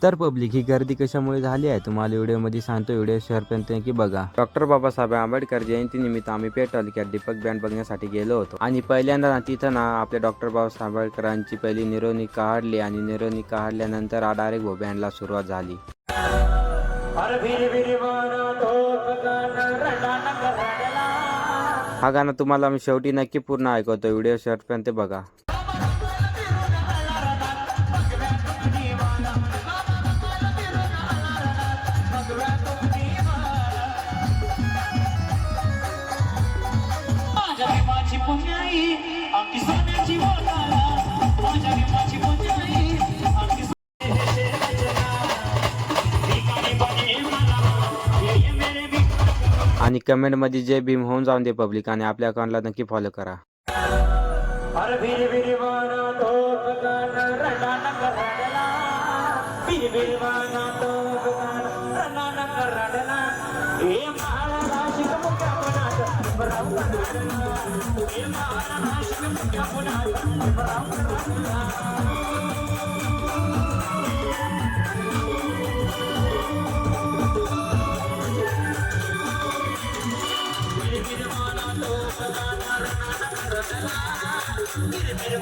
तर पब्लिक ही गर्दी कशामुळे झाली आहे तुम्हाला व्हिडिओमध्ये सांगतो. व्हिडिओ शेअरपर्यंत की बघा. डॉक्टर बाबासाहेब आंबेडकर जयंतीनिमित्त आम्ही पेठ तालुक्यात दीपक बँड बघण्यासाठी गेलो होतो आणि पहिल्यांदा तिथं आपल्या डॉक्टर बाबासाहेब आंबेडकरांची पहिली मिरवणूक काढली आणि मिरवणूक काढल्यानंतर डायरेक्ट बँडला सुरुवात झाली. हा गाणं तुम्हाला मी शेवटी नक्की पूर्ण ऐकवतो. व्हिडिओ शेवटपर्यंत बघा. आणि कमेंटमध्ये जय भीम होऊन जाऊन दे पब्लिक आणि आपल्या अकाउंटला नक्की फॉलो करा.